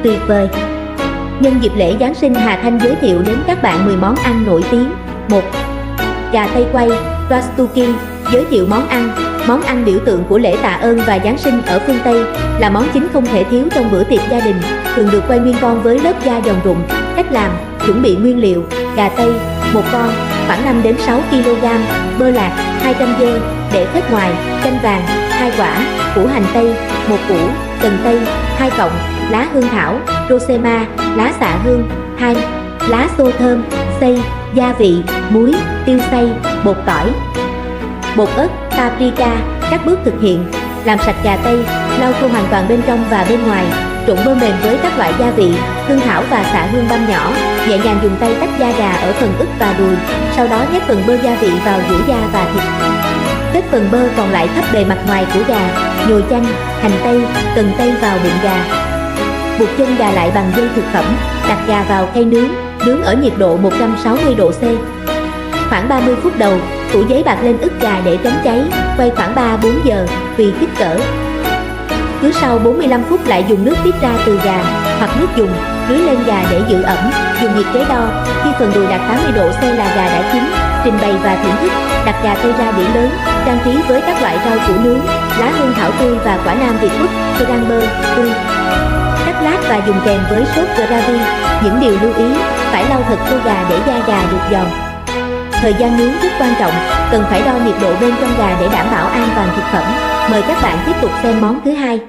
tuyệt vời. Nhân dịp lễ Giáng sinh, Hà Thanh giới thiệu đến các bạn 10 món ăn nổi tiếng. 1. Gà tây quay, Rastuki. Giới thiệu món ăn. Món ăn biểu tượng của lễ tạ ơn và Giáng sinh ở phương Tây, là món chính không thể thiếu trong bữa tiệc gia đình, thường được quay nguyên con với lớp da giòn rụng. Cách làm: chuẩn bị nguyên liệu: gà tây, 1 con, khoảng 5 đến 6 kg, bơ lạc, 200 g, để phết ngoài, chanh vàng, 2 quả, củ hành tây, 1 củ, cần tây, 2 cọng, lá hương thảo, rosema, lá xạ hương, 2, lá xô thơm, xay, gia vị, muối, tiêu xay, bột tỏi, bột ớt, paprika. Các bước thực hiện: làm sạch gà tây, lau khô hoàn toàn bên trong và bên ngoài, trộn bơ mềm với các loại gia vị, hương thảo và xạ hương băm nhỏ, nhẹ nhàng dùng tay tách da gà ở phần ức và đùi, sau đó nhét phần bơ gia vị vào giữa da và thịt. Kết phần bơ còn lại khắp bề mặt ngoài của gà, nhồi chanh, hành tây, cần tây vào bụng gà. Buộc chân gà lại bằng dây thực phẩm, đặt gà vào khay nướng, nướng ở nhiệt độ 160 độ C. Khoảng 30 phút đầu, phủ giấy bạc lên ức gà để tránh cháy, quay khoảng 3-4 giờ, tùy kích cỡ. Cứ sau 45 phút lại dùng nước tiết ra từ gà, hoặc nước dùng, rưới lên gà để giữ ẩm, dùng nhiệt kế đo. Khi phần đùi đạt 80 độ C là gà đã chín. Trình bày và thưởng thức: đặt gà tây ra đĩa lớn, trang trí với các loại rau củ nướng, lá hương thảo tươi và quả nam Việt Quất, rang bơ tươi. Cắt lát và dùng kèm với sốt gravy. Những điều lưu ý: phải lau thật khô gà để da gà được giòn. Thời gian nướng rất quan trọng, cần phải đo nhiệt độ bên trong gà để đảm bảo an toàn thực phẩm. Mời các bạn tiếp tục xem món thứ hai.